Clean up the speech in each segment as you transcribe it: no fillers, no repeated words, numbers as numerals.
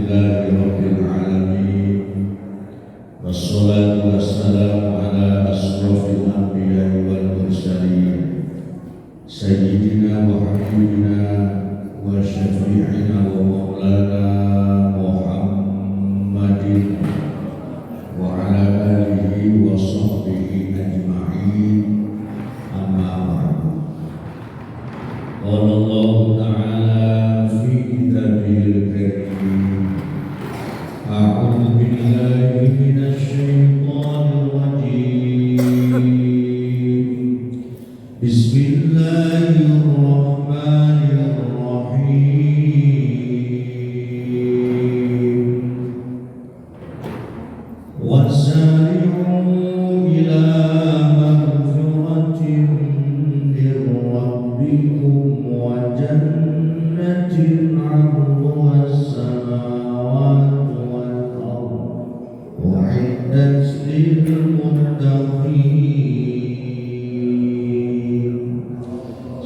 Alhamdulillahi Rabbil Alamin. Wassalatu wassalamu ala asrafil anbiya'i wal mursalin Sayyidina wa habibina wa syafi'ina wa maulana Muhammadin wa ala alihi wa sahbihi ajma'in. Amma ba'du. Qala Allah Ta'ala fi kitabihil karim. A'udzu billahi minasy syaithanir rajim. Bismillahirrahmanirrahim. Wasari'u ila maghfiratin min rabbikum wa jannatin 'arduha as-samawati wal ardh u'iddat lil muttaqin.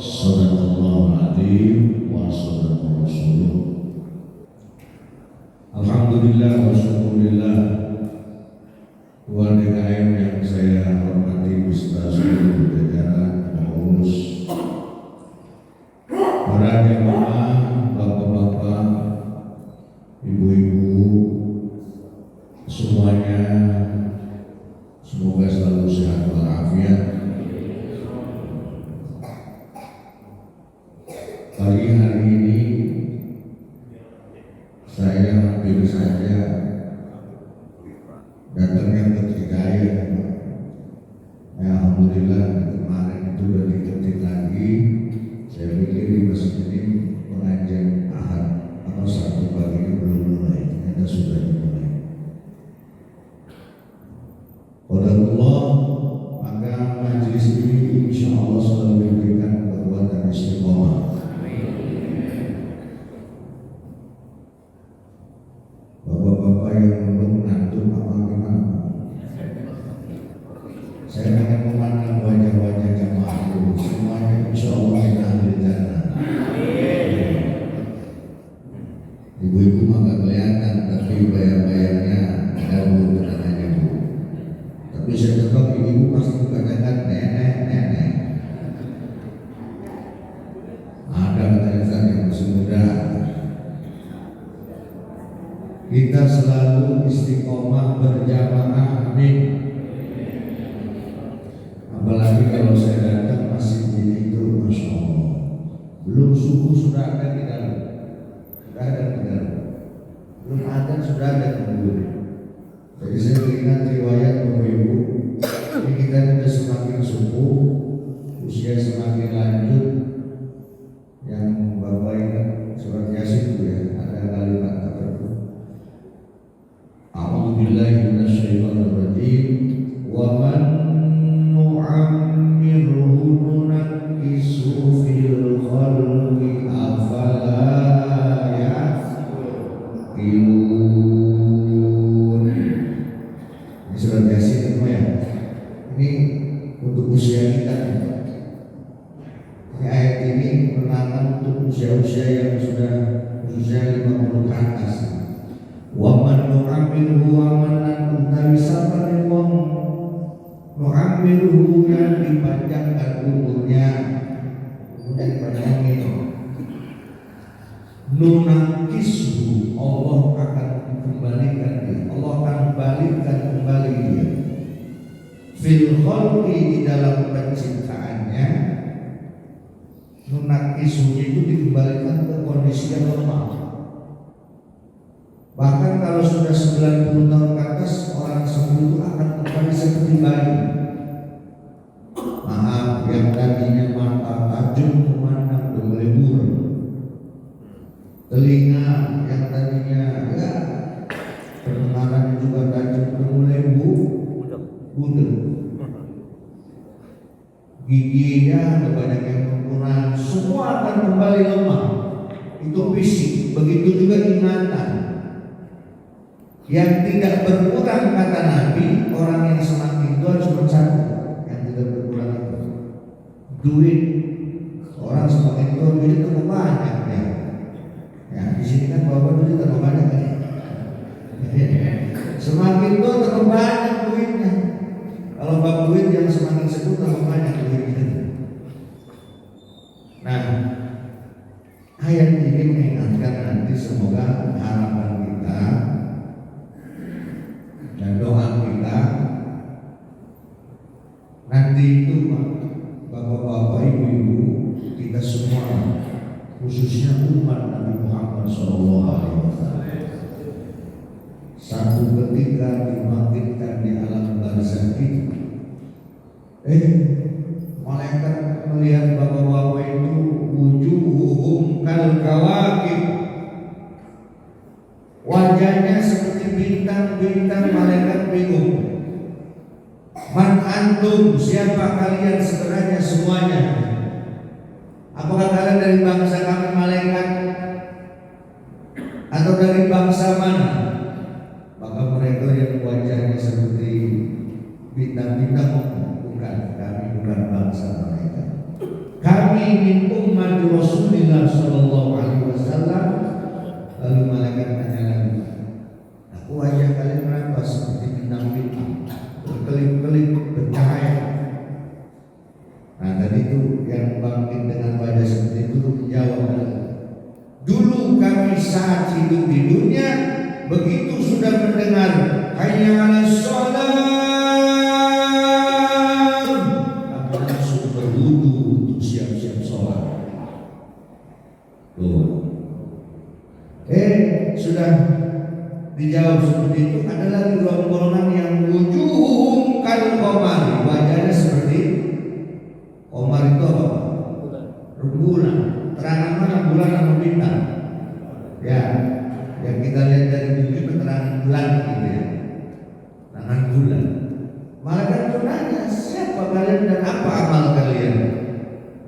Shadaqallahu adzim wa shadaqa rasuluh. Alhamdulillah wa syukurillah. Tuhan DKM yang saya hormati beserta seluruh jajaran pengurus, para jamaah, bapak-bapak, ibu-ibu, semuanya semoga selalu sehat walafiat. Pagi hari ini saya hampir saja datangnya ke Hidayah. Alhamdulillah kemarin itu udah diketik lagi. Saya pikir di masjid ini pengajian Ahad atau Sabtu pagi ini belum mulai, ternyata sudah dimulai. Qadarullah, maka majelis ini insya Allah selalu diberikan kekuatan istiqomah. Bapak-bapak yang belum ngantuk apa gimana? Saya akan memandang wajah-wajah jamaah dulu. Semuanya insya Allah kita ambil jannah. Ibu-ibu mah gak kelihatan, tapi bayar-bayarnya ada bu, tenangnya bu. Tapi saya tetap ibu pasti katakan nenek. Ada kata-kata yang masih muda. Kita selalu istiqomah berjamaah, amin. Apalagi kalau saya datang masih di itu, masya Allah. Belum subuh sudah ada di dalam, belum ada sudah ada di dalam. Jadi saya ingat riwayat Bapak Ibu, ini kita sudah semakin subuh, usia semakin lanjut. Yang Bapak ingat surat Yasin itu ya, ada kalimat tertentu. A'udzubillahi minasyaitonir rajim. Wa man nu'ammirhu nunakkisu fil khalqi afala ya'qilun. Ini surat Yasin semua ya. Ini untuk usia kita. Ini ayat ini menanam untuk usia-usia yang sudah usia 50 ke atas. Wa man nu'ammirhu amanan utawi sapane wong nu'ammirhu yang dipanjangkan umurnya, kemudian dipanjangin nunakishu, Allah akan kembalikan dia, Allah akan balikkan kembali dia fil khalqi, di dalam penciptaannya. Nunakishu itu dikembalikan ke kondisi yang normal. Bahkan kalau sudah 90 tahun ke atas, orang sembuh itu akan kembali seperti bayi. Maaf, yang tadinya mata tajam memandang berlebur, telinga yang tadinya ya pendengaran juga tajam mulai budek, giginya ada banyak yang berkurang, semua akan kembali lemah. Itu fisik, begitu juga ingatan. Yang tidak berkurang kata Nabi, orang yang semakin tua cuma satu yang tidak berkurang itu duit. Orang semakin tua duit terlalu banyak ya. Ya di sini kan bapak duit terlalu banyak kan. ketika dibangkitkan di alam barzakh itu, malaikat melihat bapak-bapak itu wujuhuhum kal kawakib, wajahnya seperti bintang-bintang. Malaikat bingung, man antum, siapa kalian sebenarnya semuanya? Apakah kalian dari bangsa kami malaikat atau dari bangsa mana? Maka mereka yang wajahnya seperti bintang-bintang, bukan, kami bukan bangsa mereka. Kami min ummati Rasulillah sallallahu alaihi wasallam. Lalu malaikat tanya lagi, aku wajah kalian kenapa seperti bintang-bintang, berkelip-kelip, bercahaya? Nah tadi itu yang bangkit dengan wajah seperti itu menjawab, dulu kami saat hidup di dunia, begitu sudah mendengar hayya 'alas shalah, kami langsung berwudu untuk siap-siap sholat. Sudah dijawab seperti itu, ada lagi dua golongan yang wujuhum kal qamar, wajahnya seperti qamar. Itu apa? Rembulan. Terangan mana? Bulan atau bintang? Ya, yang kita lihat dari bumi keterangan bulan gitu ya. Terangan bulan. Malaikat bertanya, siapa kalian dan apa amal kalian?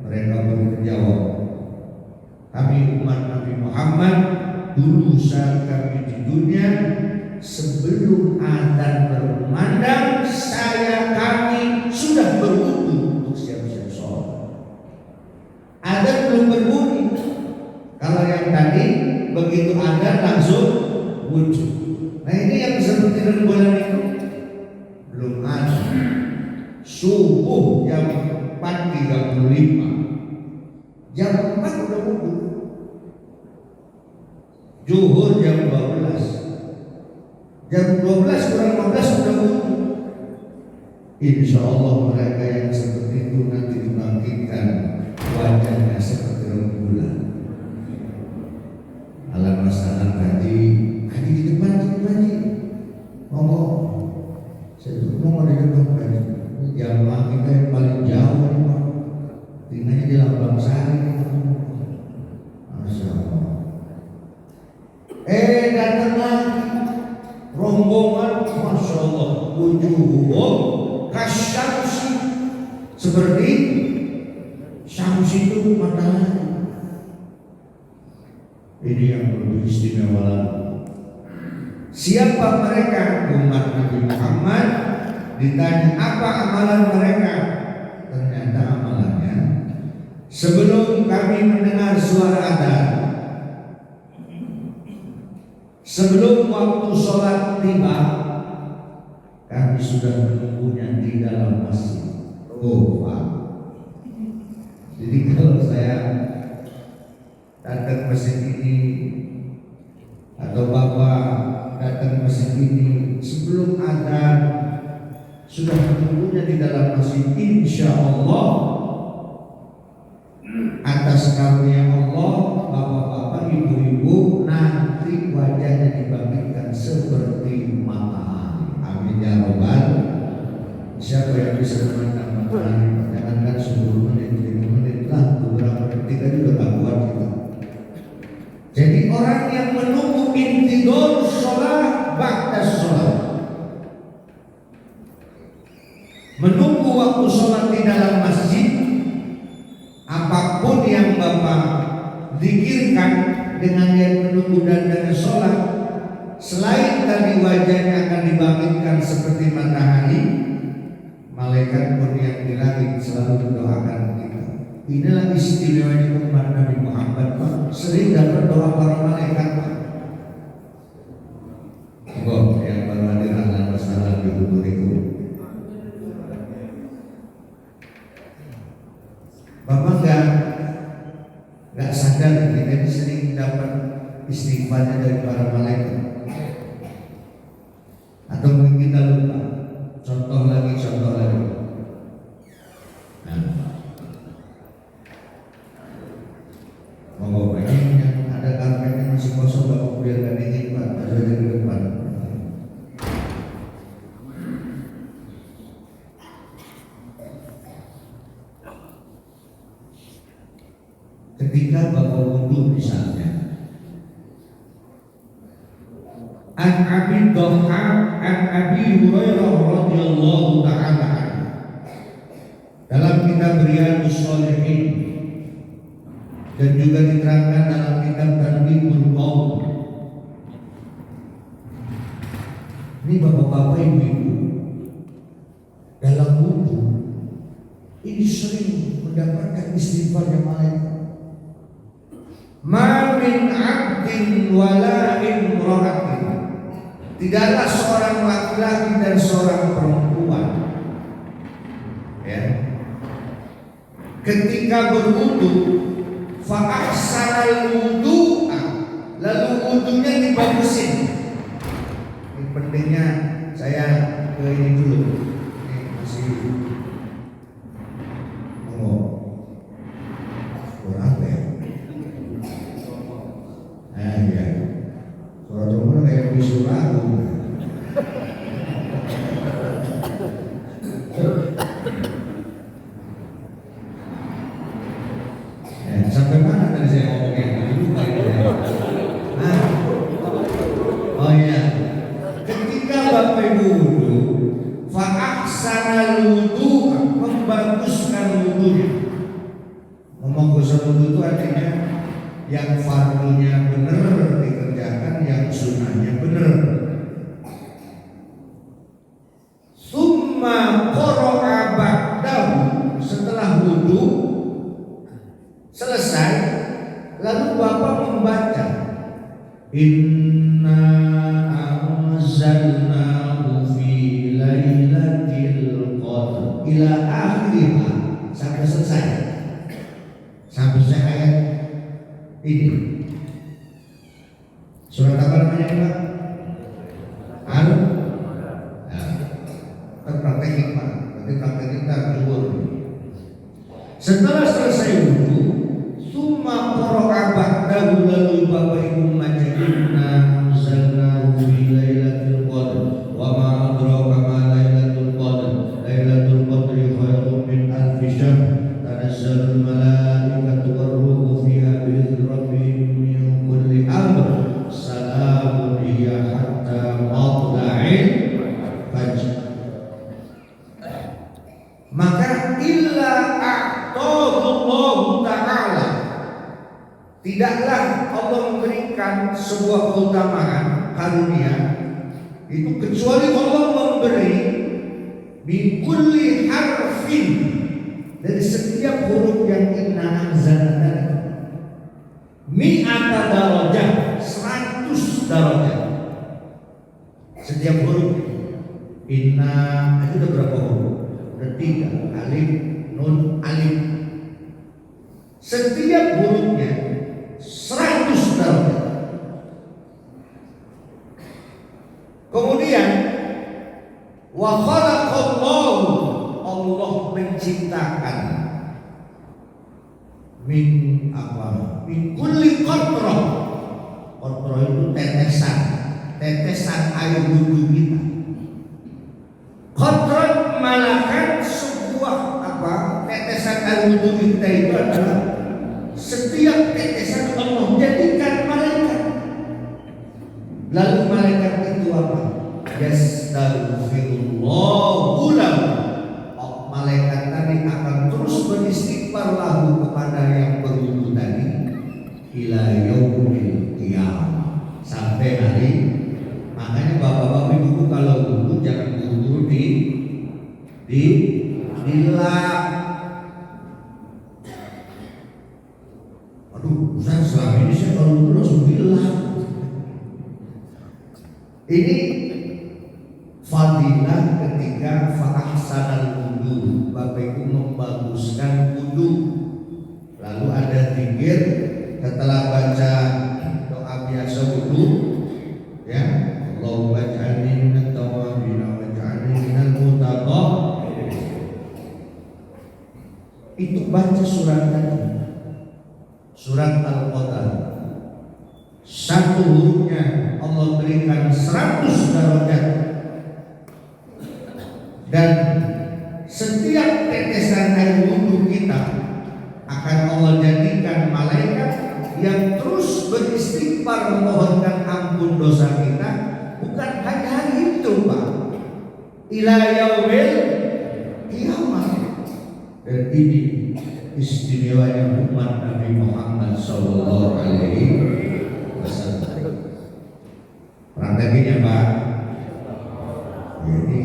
Mereka berjawab, kami umat Nabi Muhammad. Dulu saat kami di dunia, sebelum adzan berkumandang, kami sudah berwudu untuk siap-siap sholat. Adzan belum berbunyi. Kalau yang tadi begitu adzan langsung wudu. Nah ini yang seperti rembulan itu belum ada. Subuh jam 4.35, jam 4 udah wudu. Zuhur jam 12, jam 12 kurang 15 sudah wudu. Insya Allah mereka yang seperti itu nanti dibangkitkan wajahnya seperti rembulan. Alam masalah kaji di depan, ngomong, saya ngomong di depan kaji. Jamaah kita yang paling jauh ini, tinggalnya di Lambang Sari. Masya Allah. Datang lagi rombongan, Masya Allah, wujuhum kasyamsi, seperti syamsi itu matahari. Ini yang lebih istimewa lagi. Siapa mereka? Umat Nabi Muhammad. Ditanya apa amalan mereka? Ternyata amalannya, sebelum kami mendengar suara adzan, sebelum waktu sholat tiba, kami sudah menunggunya di dalam masjid. Pak. Jadi kalau saya datang masjid ini atau Bapak datang masjid ini, sebelum adzan sudah menunggunya di dalam masjid, insya Allah atas karunia Allah, bapak-bapak, ibu-ibu, nanti wajahnya dibangkitkan seperti matahari. Amin ya robbal. Siapa yang bisa memandang matahari? Jangankan 10 menit, 5 menit lah, beberapa detik juga tak kuat kita. Jadi orang yang menunggu intidor sholat, ba'da sholat, menunggu waktu sholat di dalam masjid, apapun yang Bapak zikirkan dengan yang menunggu dan dari sholat, selain tadi wajahnya akan dibangkitkan seperti matahari, malaikat pun yang di langit selalu mendoakan kita. Inilah istimewanya umat Nabi Muhammad, Pak. Sering dapat doa para malaikat, Pak. Yang baru hadir Allah masalah di kubur itu, Bapak nggak sadar kita sering dapat istighfarnya dari para malaikat, atau mungkin kita lupa. Contoh lagi. Mau ini yang ada karpetnya masih kosong, Bapak biarkan dingin, Pak. Ada di depan. An Abi Dhahhak an Abi Hurairah radhiyallahu taala anhu. Dalam kitab Riyadhus Shalihin dan juga diterangkan dalam kitab Tadbirul Qaum. Ini bapak-bapak ibu-ibu dalam wudu ini sering mendapatkan istighfar yang malaikat. Ma min 'abdin wala imra'atin. Tidaklah seorang laki-laki dan seorang perempuan ya, ketika berwudu fa ahsanal wudu'a, lalu wudunya dibagusin. Ini pentingnya saya ke ini dulu. Ini masih kurang ya. Ya. Suara teman kayak bisu lagu. Sampai mana tadi saya ngomongnya? Lupa itu ya. Oh iya. Ketika Bapak Ibu wudu, fa ahsanal wudu, membaguskan wudunya. Membaguskan wudu itu artinya yang fardunya benar dikerjakan, yang sunnahnya benar. Summa qara'a ba'dahu, setelah wudu selesai, lalu Bapak membaca Inna anzalnahu fi lailatul qadr ila akhirih, sampai selesai. Sampai selesai ayat ini. Surat apa namanya Pak? Praktekin Pak. Nanti praktekin kita keluar. Setelah selesai wudu, summa qara'a ba'dahu, lalu Bapak Ibu membaca Inna anzalnahu fi lailatul qadr wa ma adraka ma lailatul qadr. Lailatul qadri khairun min alfi syahr. Tanazzalul malaikatu war-ruhu fiha bi'izni rabbihim min kulli amr. Salamun hiya hatta matla'il fajr. Maka illa a'tahullah ta'ala, tidaklah Allah memberikan sebuah keutamaan karunia itu kecuali Allah memberi min kulli harfin, dari setiap huruf yang inna anzalna mi'ata darajah, 100 darajah setiap huruf. Inna itu ada berapa huruf? Ada 3, alif, nun, alif. Setiap hurufnya 100 darajat. Kemudian wa khalaqallahu, Allah menciptakan min apa? Min kulli qatrah. Qatrah itu tetesan, tetesan air wudu kita. Qatrah malakan sebuah apa? Tetesan air wudu kita itu adalah setiap tetesan Allah jadikan malaikat. Lalu malaikat itu apa? Yastaghfirullahu lahu. Malaikat tadi akan terus beristighfar lahu kepada yang berwudu tadi ila yaumil qiyamah, sampai hari. Makanya bapak-bapak ibu kalau wudu jangan wudu di lap. Aduh, Ustaz, selama ini saya kalau wudu langsung dilap. Ini fadilah ketika fa'ahsanal wudu, Bapak Ibu membaguskan wudu. Lalu ada zikir setelah baca doa biasa wudu ya, Allahumma ij'alni minat tawwabin waj'alni minal mutatahhirin. Itu baca surat tadi, surat Al-Qadr. Satu hurufnya Allah berikan 100 darajat, dan setiap tetesan air wudu kita akan Allah jadikan malaikat yang terus beristighfar memohonkan ampun dosa kita ila yaumil kiamat. Dan ini istimewanya umat Nabi Muhammad sallallahu alaihi wasallam. Praktekinnya Pak. Jadi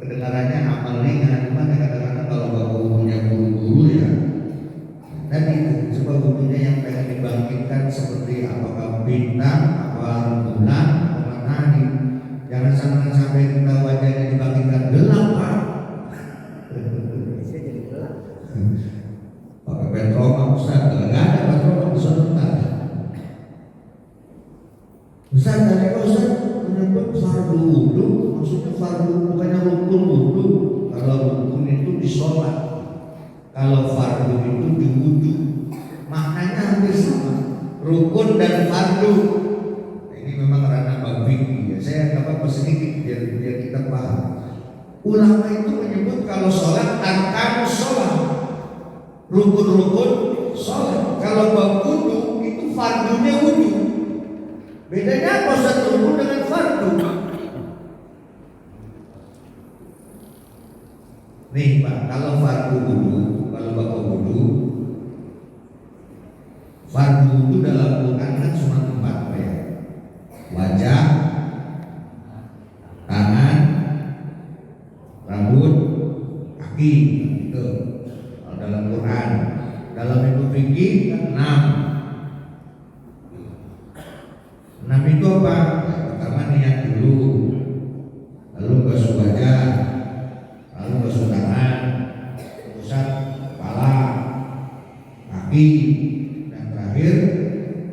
kedengarannya amal ringan, cuma kadang-kadang kalau bapak punya guru-guru ya tadi itu sebab gurunya yang pengen dibangkitkan seperti apakah bintang, apa bulan, apa matahari. Jangan sampai kita wajahnya dibangkitkan gelap Pak. Pakai petroma Ustaz, nggak ada petroma Ustaz. Ustaz tadi Ustaz menyebut fardu wudu, maksudnya fardu bukannya rukun wudu. Kalau rukun itu di sholat, kalau fardu itu di wudu. Maknanya hampir sama, rukun dan fardu. Nah, ini memang ranah bab fikih ya. Saya dapat sedikit biar kita paham. Ulama itu menyebut kalau sholat arkan sholat, rukun-rukun sholat. Kalau bab wudu itu fardunya wudu. Bedanya apa Ustaz rukun dengan fardu? Nih Pak, kalau fardu wudu, kalau bapak wudu, fardu wudu dalam Quran kan cuma 4 ya. Wajah, tangan, rambut, kaki, itu kalau dalam Quran. Dalam ilmu fikih kan 6. 6 itu apa? Ya, pertama niat dulu, lalu basuh wajah, lalu basuh tangan, usap kepala, kaki, dan terakhir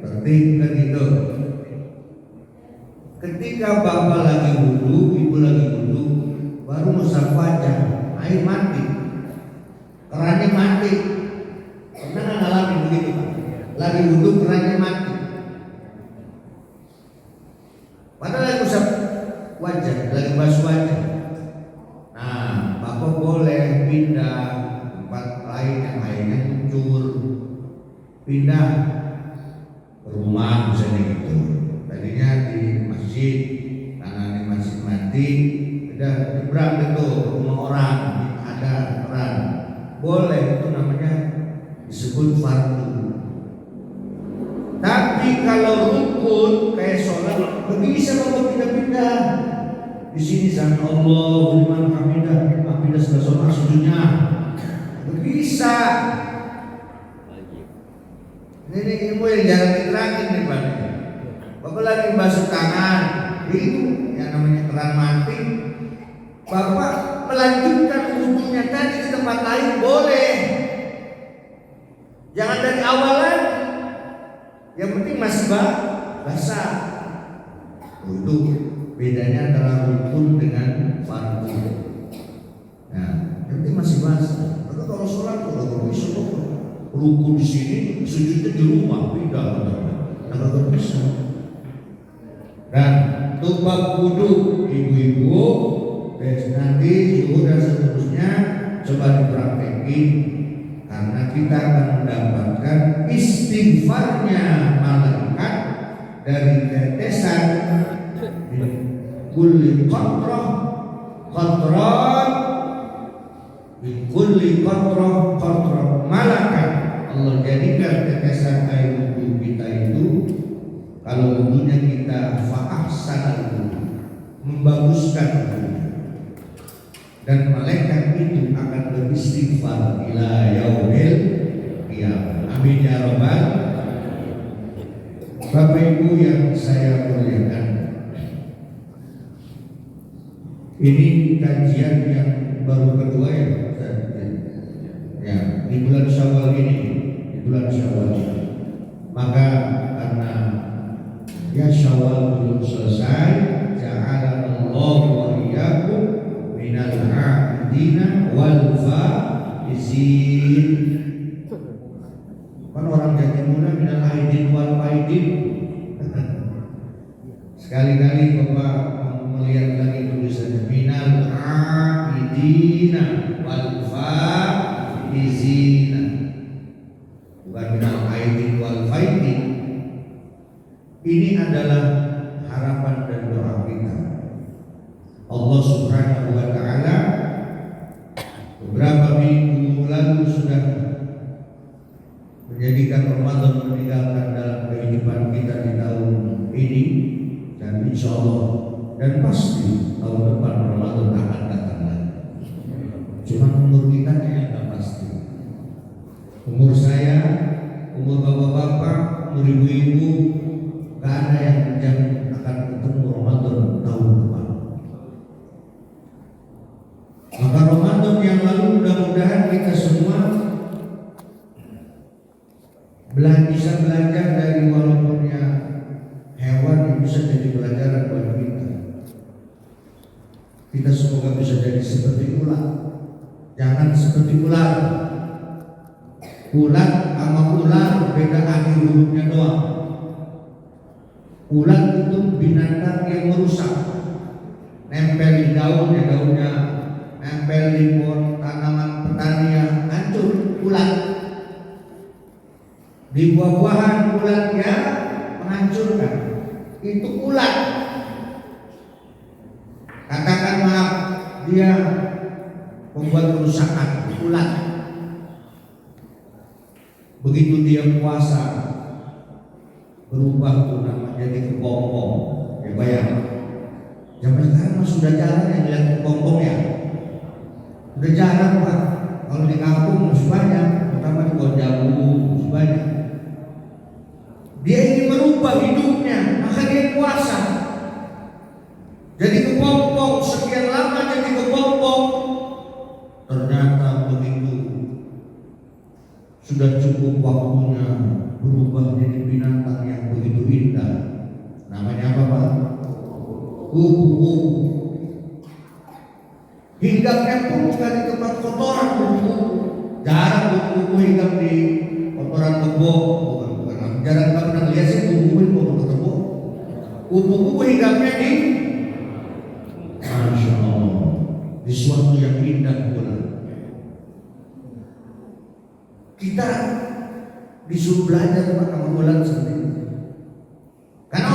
penting dan itu. Ketika bapak lagi wudu, ibu lagi wudu, baru usap wajah, air mati, kerannya mati. Pernah nggak ngalamin begitu Pak? Lagi wudu kerannya mati. Padahal lagi usap wajah, lagi basuh wajah. Nah, bapak boleh pindah tempat lain yang airnya muncul, pindah ke rumah misalnya gitu. Tadinya di masjid, karena di masjid mati, udah nyebrang gitu rumah orang, ada orang. Boleh, itu namanya disebut fardu. Tapi kalau rukun kayak sholat, nggak bisa bapak pindah-pindah. Di sini sami Allahu liman hamidah, pindah sebelah sholat sujudnya, nggak bisa. Ini ilmu yang jarang diterangin nih Pak. Bapak lagi basuh tangan, itu yang namanya keran mati. Bapak melanjutkan wudunya tadi ke tempat lain boleh. Jangan dari awalan. Yang penting masih basah. Itu bedanya antara rukun dengan fardu. Nah, yang penting masih basah. Maka kalau sholat kalau bisa kok rukun di sini, sujudnya di rumah, pindah. Nah, kalau bisa. Dan tumbak wudu ibu-ibu, nanti zuhur dan seterusnya coba dipraktekin. Karena kita akan mendapatkan istighfarnya malaikat dari tetesan kulli qatrah min kulli qatrah malaikat. Allah jadikan tetesan air wudu kita itu, kalau wudunya kita fa'ahsanal wudu, membaguskan wudu, dan malaikat itu akan beristighfar ila yaumil qiyamah. Amin ya rabbal. Bapak Ibu yang saya muliakan, ini kajian yang baru kedua ya, ya di bulan Syawal ini, Maka karena ya Syawal belum selesai, ja'alallahu wa iyyakum minal 'abidina wal faizin. Kan orang Jatimuna minal aidin wal faizin. Sekali-kali Bapak melihat lagi tulisannya minal 'abidina wal faizin, bukan minal aidin wal faizin. Ini adalah harapan dan doa kita. Allah Subhanahu insya Allah, dan pasti tahun depan Ramadan akan datang lagi. Cuma umur kita yang nggak pasti. Umur saya, umur bapak-bapak, umur ibu-ibu, nggak ada yang menjamin akan ketemu Ramadan tahun depan. Maka Ramadan yang lalu mudah-mudahan kita semua bisa belajar dari, walaupun ya hewan yang bisa jadi pelajaran buat kita. Kita semoga bisa jadi seperti ular. Jangan seperti ular. Ular sama ular beda akhir hurufnya doang. Ular itu binatang yang merusak, nempel di daun, ya daunnya nempel di pohon tanaman pertanian, hancur ular. Di buah-buahan ularnya menghancurkan. Itu ular. Katakan maaf, dia membuat kerusakan, ular. Begitu dia puasa, berubah tuh nama jadi kepompong. Ya bayang. Zaman sekarang sudah jarang yang lihat kepompong ya. Udah jarang Pak. Kalau di kampung masih banyak, terutama di pohon jambu masih banyak. Dia ingin merubah hidupnya, maka dia puasa. Jadi kepompong, sekian lama jadi kepompong. Ternyata begitu sudah cukup waktunya berubah jadi binatang yang begitu indah. Namanya apa Pak? Kupu-kupu. Hinggapnya pun bukan di tempat kotoran kupu-kupu. Jarang kupu-kupu hinggap di kotoran kebo. Jarang kita pernah lihat sih kupu-kupu di kebo. Kupu-kupu hinggapnya di, Masya Allah, di suatu yang indah pula. Kita disuruh belajar sama bulan sendiri. Karena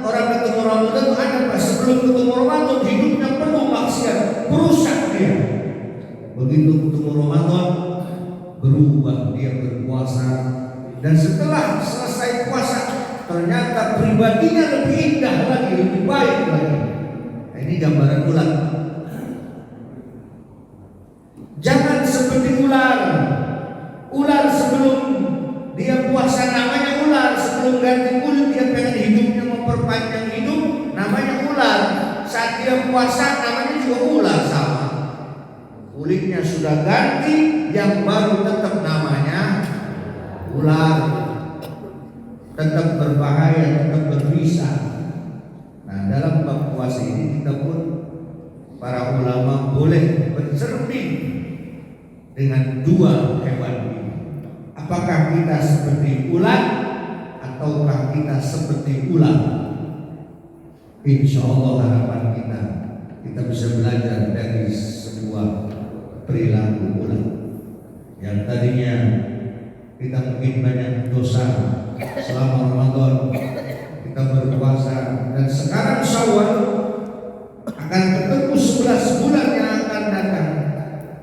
orang ketemu Ramadan itu ada Pak, sebelum ketemu Ramadan hidupnya penuh maksiat, merusak dia. Begitu ketemu Ramadan berubah, dia berpuasa, dan setelah selesai puasa ternyata pribadinya lebih indah lagi, lebih baik lagi. Nah, ini gambaran ular. Jangan seperti ular. Ular sebelum dia puasa namanya ular, sebelum ganti kulit dia pengen hidupnya memperpanjang hidup, namanya ular. Saat dia puasa namanya juga ular sama. Kulitnya sudah ganti, yang baru tetap namanya ular. Tetap berbahaya, tetap berbisa. Nah, dalam bab puasa ini kita pun para ulama boleh bercermin dengan dua hewan ini. Apakah kita seperti ular ataukah kita seperti ular? Insya Allah harapan kita bisa belajar dari sebuah perilaku ular yang tadinya kita mungkin banyak dosa selama Ramadan, kita berpuasa, dan sekarang Syawal akan ketemu 11 bulan yang akan datang.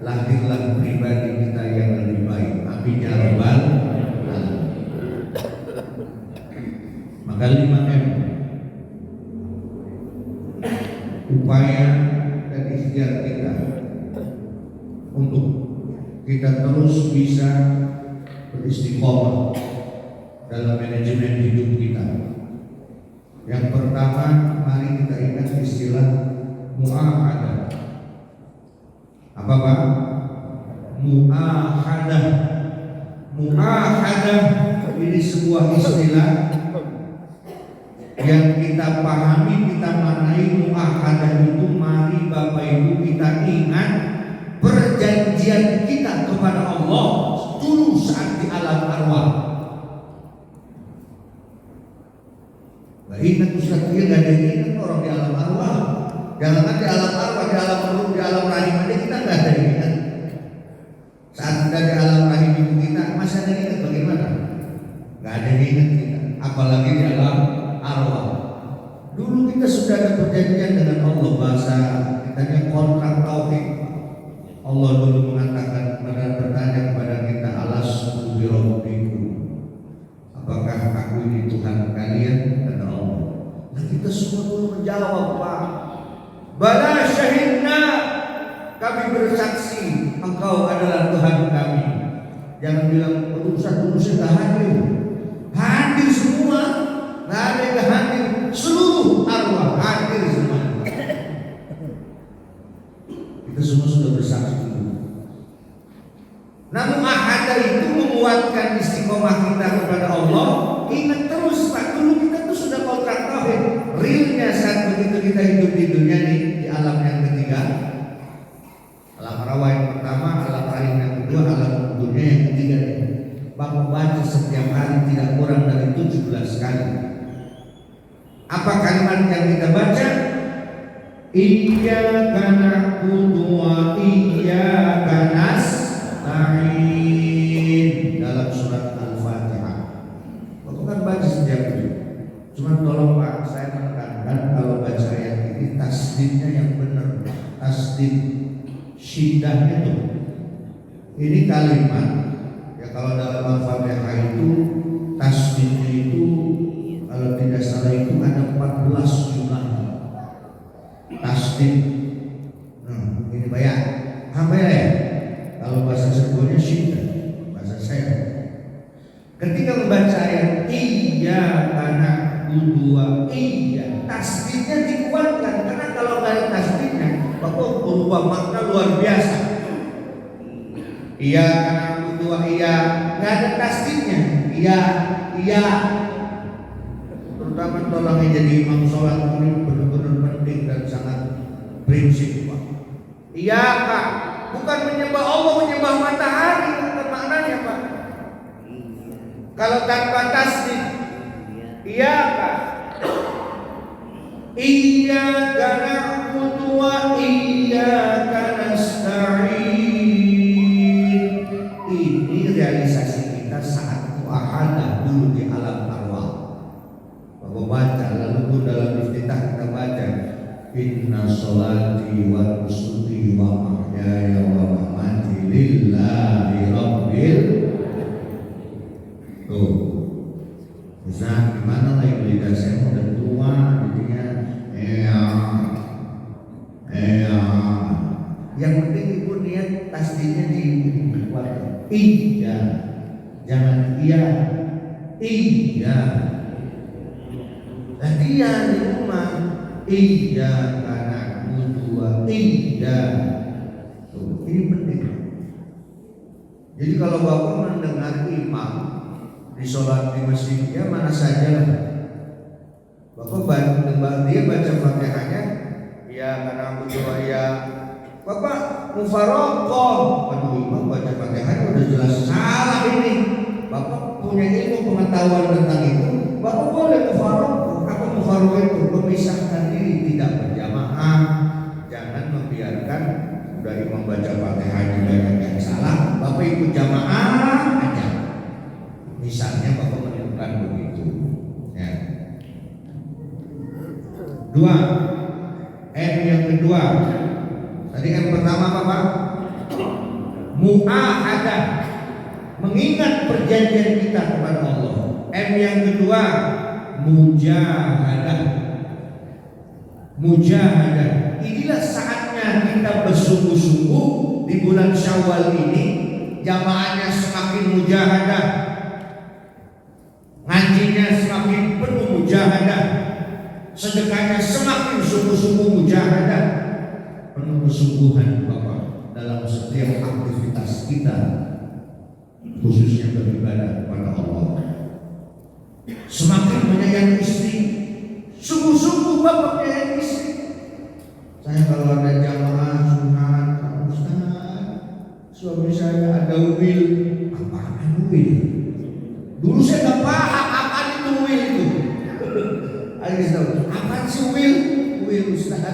Lahirlah pribadi kita yang lebih baik. Amin ya rabbal alamin. Maka 5M, upaya dan ikhtiar kita untuk kita terus bisa beristiqomah dalam manajemen hidup kita. Yang pertama, mari kita ingat istilah mu'ahadah. Apa Pak? Mu'ahadah. Mu'ahadah ini sebuah istilah yang kita pahami, kita maknai. Mu'ahadah itu mari Bapak Ibu kita ingat perjanjian kita kepada Allah dulu saat di alam arwah. Gak ingat Ustaz, dia gak ada yang ingat orang di alam arwah. Jangan di alam arwah, di alam ruh, di alam rahim aja kita gak ada yang ingat. Saat kita di alam rahim ibu kita, masih ada yang ingat bagaimana? Gak ada yang ingat kita, apalagi di alam arwah. Dulu kita sudah ada perjanjian dengan Allah, bahasa kitanya kontrak tauhid. Allah dulu mengatakan, bertanya kepada kita, alastu bi rabbikum, apakah aku ini Tuhan kalian? Kata Allah. Nah, Kita semua perlu menjawab, Pak. Bala syahidna, kami bersaksi Engkau adalah Tuhan kami. Jangan bilang urusan tak hadir. Hadir semua. Nggak ada yang hadir. Seluruh arwah hadir semua. Kita semua sudah bersaksi. Namun ahada itu menguatkan istiqomah kita kepada Allah. Ingat terus, Pak, dulu kita tuh sudah kontrak tauhid. Realnya saat begitu kita hidup di dunia di alam yang ketiga, alam rawa yang pertama, alam alim yang kedua, alam dunia yang ketiga. Bapak baca setiap hari tidak kurang dari 17 kali. Apa kalimat yang kita baca? Iyyaka na'budu wa iyyaka nasta'in dalam surat Al-Fatihah. Bapak kan baca setiap hari. Cuma tolong Pak, saya menekankan kalau baca ayat ini tasdidnya yang benar, tasdid syidahnya tuh. Ini kalimat ya, kalau dalam Al-Fatihah itu tasdidnya itu kalau tidak salah itu ada 14 jumlah tasdid. Ini bayar, apa ya? Kalau bahasa Serbonya syiddah, bahasa saya. Ketika membaca ayat iyyaka na'budu wa iyyaka, tasdidnya dikuatkan karena kalau nggak ada tasdidnya, Bapak berubah makna luar biasa. Iyyaka na'budu wa iyyaka, nggak ada tasdidnya. Iya. Terutama tolong jadi imam sholat ini benar-benar penting dan sangat prinsip, Pak. Iyyaka bukan menyembah Allah, menyembah matahari, bukan maknanya, Pak. Kalau tanpa tasdid, iyyaka na'budu wa iyyaka nasta'in. Ini realisasi kita saat muahadah dulu di alam arwah. Bapak baca, lalu pun dalam iftitah kita baca inna sholati wa nusuki wa mahyaya wa mamati lillahi rabbil. Tuh, bisa gimana lah ibu lidah saya udah tua, jadinya yang penting ibu niat tasdidnya dikuatkan. Iya, jangan iya. Latihan di rumah. Iyyaka na'budu wa iyyaka. Ini penting. Jadi kalau Bapak mendengar imam di sholat di masjidnya mana saja lah, Bapak dia baca Fatihahnya ya karena berdoa ya Bapak mufarokoh, kalau imam baca Fatihahnya udah jelas salah ini. Bapak punya ilmu pengetahuan tentang itu, Bapak boleh mufarokoh. Apa mufarokoh itu? Memisahkan diri, tidak berjamaah. Jangan membiarkan udah imam baca Fatihahnya banyak yang salah, Bapak ikut jamaah aja. Misalnya Bapak menemukan begitu. Ya. Dua, M yang kedua. Tadi M pertama apa Pak? Mu'ahadah, mengingat perjanjian kita kepada Allah. M yang kedua, mujahadah. Inilah saatnya kita bersungguh-sungguh di bulan Syawal ini. Jamaahnya semakin mujahadah, ngajinya semakin penuh mujahadah, sedekahnya semakin sungguh-sungguh mujahadah, penuh kesungguhan Bapak dalam setiap aktivitas kita, khususnya beribadah kepada Allah. Semakin menyayangi istri, sungguh-sungguh Bapak menyayangi istri. Saya kalau ada jamaah sunat, Ustaz, suami saya ada wil. Apaan wil? Dulu saya nggak paham apaan itu wil itu. Apaan sih wil? Wil Ustaz,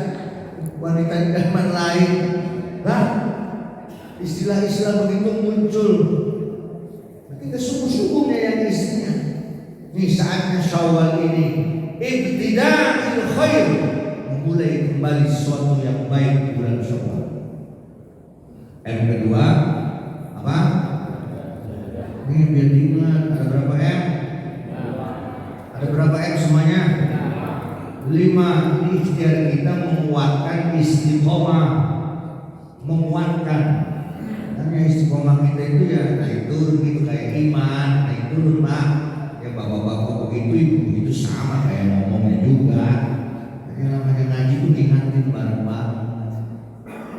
wanita idaman lain. Lah, istilah-istilah begitu muncul. Kita sungguh-sungguh menyayangi istrinya. Ini saatnya Syawal ini, ibtida'il khair, memulai kembali sesuatu yang baik di bulan Syawal. M kedua apa? Ini biar diingat, ada berapa M? Ada berapa M semuanya? 5, ini ikhtiar kita menguatkan istiqomah, menguatkan. Karena istiqomah kita itu ya naik turun gitu kayak iman, naik turun Pak. Ya bapak-bapak begitu, ibu itu sama kayak ngomongnya juga. Yang namanya ngaji itu diingatin bareng-bareng.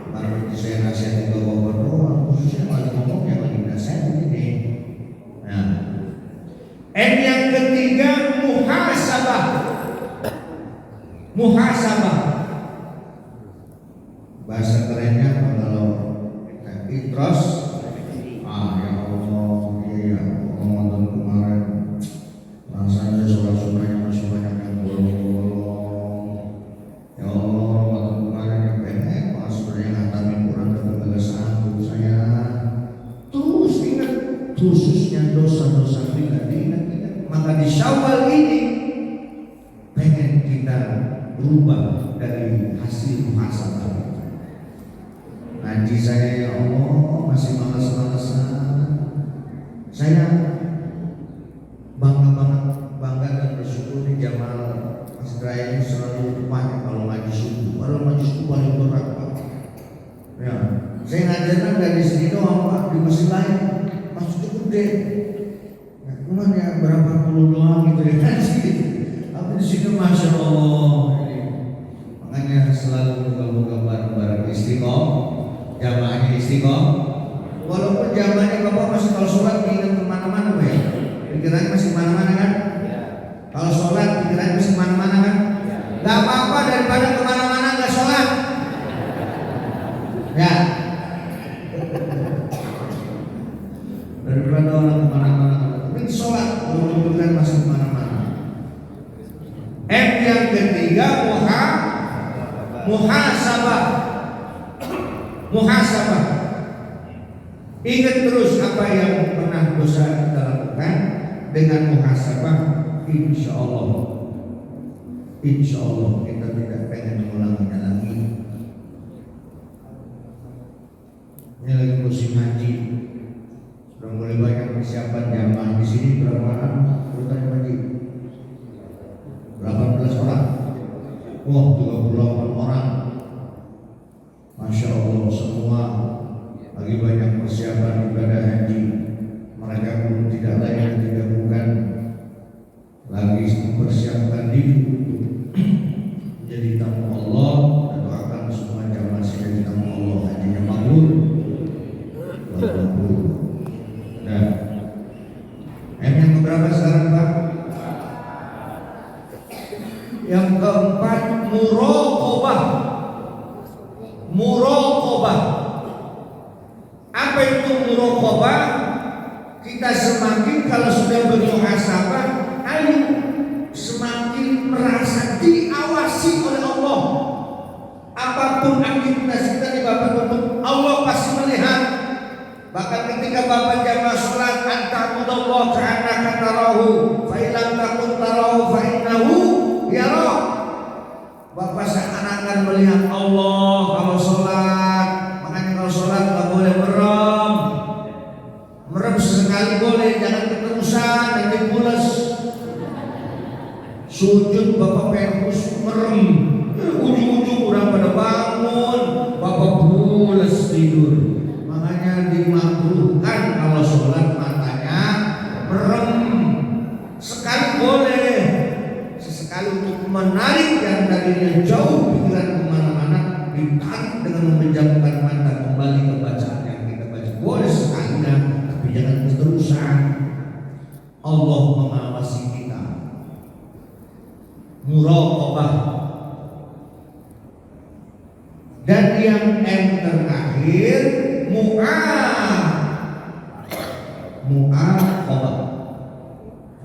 Kalau saya nasihatin bapak-bapak doang, khususnya lagi ngomong yang lagi nasihatin ini. Nah, yang ketiga muhasabah. Muhasabah. Bahasa kerennya kalau kita itros, ya Allah, iya, Ramadan kemarin rasanya sholat-sholatnya masih banyak yang bolong-bolong. Ya Allah, Ramadan kemarin yang pendek, pas sebenarnya ngatamin Quran tapi nggak sanggup saya. Terus ingat khususnya dosa-dosa kita diingat-ingat. Maka di Syawal ini pengen kita berubah dari hasil muhasabah. Ngaji saya ya Allah masih malas-malasan. Saya bangga dan bersyukur di Jamal Mas Draya ini selalu banyak kalau ngaji subuh. Kalau ngaji subuh paling berat Pak. Ya, saya ngajarkan dari sini doang Pak, di masjid lain masjid gede. Ya, cuman ya berapa puluh doang gitu ya ngaji. Tapi di sini Masya Allah. Makanya selalu moga-moga bareng-bareng istiqomah. Jamaahnya istiqomah. Walaupun jamaahnya bapak masih kalau sholat ingat kemana-mana ya. Pikirannya masih kemana-mana kan? Kalau sholat pikirannya masih kemana-mana kan? Gak apa-apa daripada kemana-mana gak sholat. Ya. Daripada orang kemana-mana. Tapi sholat walaupun pikiran masih kemana-mana. Yang ketiga muhasabah. Muhasabah. Ingat terus apa yang pernah dosa kita lakukan. Dengan muhasabah insya Allah kita tidak pengen mengulanginya lagi. Ini lagi musim haji, sudah mulai banyak persiapan jamaah di sini. Berapa orang anggota haji? 18 orang. Wah, 38 orang. Masya Allah, semua lagi banyak persiapan ibadah haji. Mereka pun tidak lain dan tidak bukan lagi mempersiapkan diri jadi tamu Allah. Dan doakan semua jamaah jadi tamu Allah, hajinya mabrur. Dan yang keberapa sekarang Pak? Yang keempat muraqabah. Muraqabah. Apa itu muraqabah? Kita semakin kalau sudah bermuhasabah, ayo semakin merasa diawasi oleh Allah. Apapun aktivitas kita di Bapak untuk Allah pasti melihat. Bahkan ketika Bapak jamaah sholat, anta'budallah ka'annaka tarahu, fa illam takun tarahu fa innahu yara. Bapak seakan-akan melihat Allah kalau sholat. Makanya kalau sholat nggak boleh merem. Merem sesekali boleh, jangan keterusan nanti pulas. Sujud Bapak pengen merem, ujung-ujung udah pada bangun, Bapak pulas tidur. Makanya dimakruhkan kalau sholat matanya merem. Sekali boleh, sesekali untuk menarik yang tadinya jauh pikiran kemana-mana, ditarik dengan memejamkan mata kembali ke bacaan yang kita baca. Boleh sekali, tapi jangan keterusan. Allah mengawasi kita. Muraqabah. Dan yang terakhir mu'aqabah.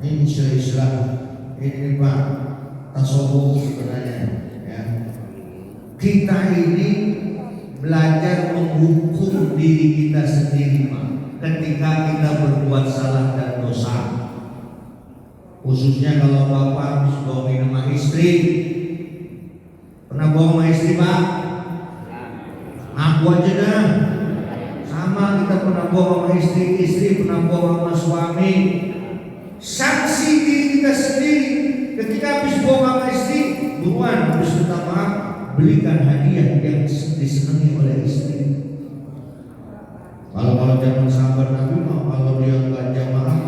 Ini istilah ini Pak tasawuf sebenarnya ya. Kita ini belajar menghukum diri kita sendiri Pak, ketika kita berbuat salah dan dosa. Khususnya kalau Bapak habis bohongin sama istri. Pernah bohong sama istri Pak? Ngaku aja dah. Sama kita pernah bohong sama istri pernah bohong sama suami. Sanksi diri kita sendiri ketika habis bohong sama istri, buruan harus minta maaf, belikan hadiah yang disenangi oleh istri. Kalau zaman sahabat Nabi mah, kalau dia nggak jamaah,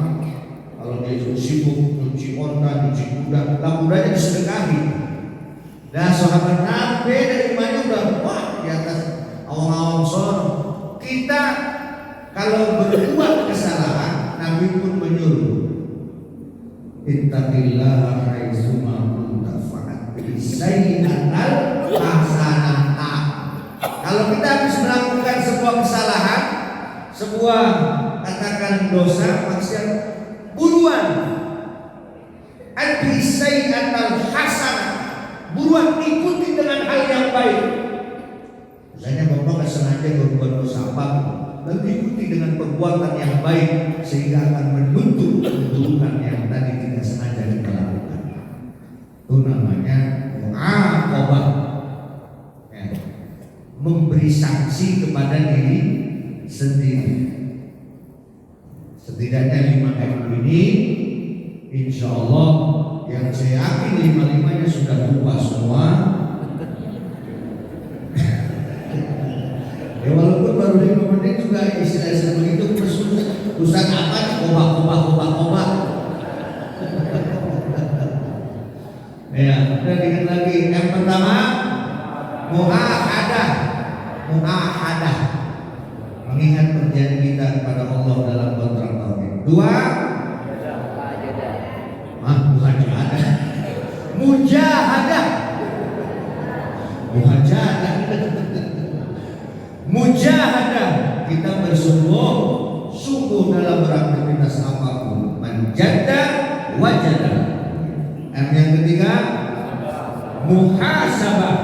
kalau dia sibuk nyuci onta, nyuci kuda, kudanya disedekahi. Dan sahabat Nabi dari mana udah wah di atas awang-awang sono. Kita kalau berbuat kesalahan, Nabi pun menyuruh, ittaqillaha haitsuma kunta fa'atbi sayyi'atal hasanah. Kalau kita habis melakukan sebuah kesalahan, sebuah katakan dosa, maksiat, buruan atbi sayyi'atal hasanah, buruan ikuti dengan hal yang baik. Misalnya bapak nggak sengaja berbuat dosa apa, lalu ikuti dengan perbuatan yang baik sehingga akan menutup keburukan yang tadi tidak sengaja kita lakukan. Itu namanya mu'aqabah, ya, memberi sanksi kepada diri sendiri. Setidaknya 5 M ini insya Allah yang saya yakin 5-5-nya sudah lupa semua. Ya walaupun baru 5 menit juga istilah-istilah begitu Ustaz apa nih kobak. Ya, udah diingat lagi. Yang pertama mu'ahadah, mengingat perjanjian kita kepada Allah dalam kontrak tauhid. 2 mujahadah, kita bersungguh dalam beraktivitas apapun. Manjada wajada. Yang ketiga muhasabah,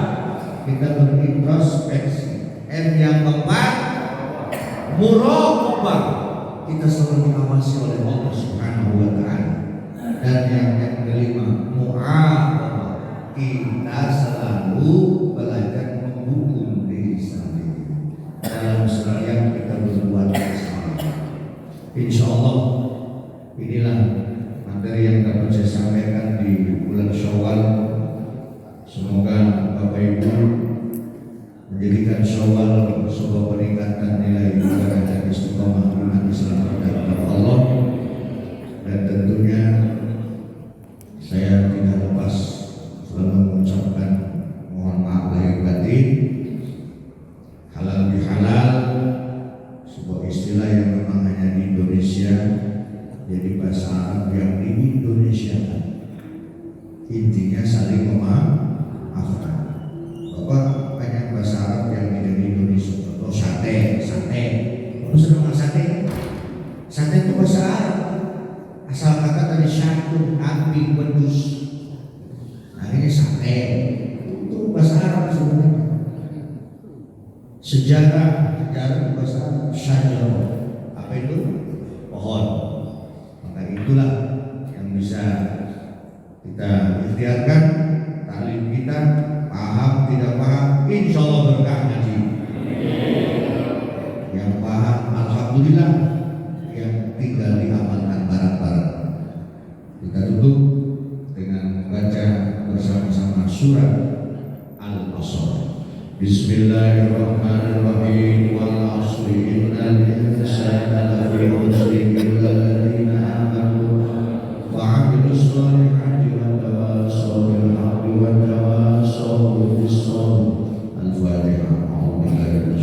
kita berintrospeksi. Yang keempat muraqabah, kita selalu diawasi oleh Allah Subhanahu wa taala. Dan yang kelima mu'aqabah, kita selalu belajar menghukum diri sendiri dalam setiap kita berbuat kesalahan. Insya Allah inilah materi yang dapat saya sampaikan di bulan Syawal. Semoga Bapak Ibu menjadikan Syawal sebuah peningkatan nilai ibadah dan istiqomah iman Islam kepada Allah. Dan tentunya saya tidak lepas selalu mengucapkan mohon maaf lahir batin. Halal bihalal, sebuah istilah yang memang hanya di Indonesia, jadi bahasa Arab yang di Indonesia. Intinya saling memaafkan. Bapak banyak bahasa Arab yang tidak di Indonesia. Contoh sate. Kamu sudah makan sate? Sate itu bahasa Arab. Asal kata dari syatun, api, wedus. Nah ini sate. Itu bahasa Arab sebenarnya. Sejarah bahasa Arab, syajar. Apa itu? Pohon. Maka itulah yang bisa kita ikhtiarkan. Taklim kita, paham tidak paham, insya Allah berkah ngaji. Yang paham, alhamdulillah. Yang tinggal diamalkan barang-barang. Kita tutup dengan membaca bersama-sama surat Al-Asr. Bismillahirrahmanirrahim. Wal 'ashri innal insana lafi khusr illa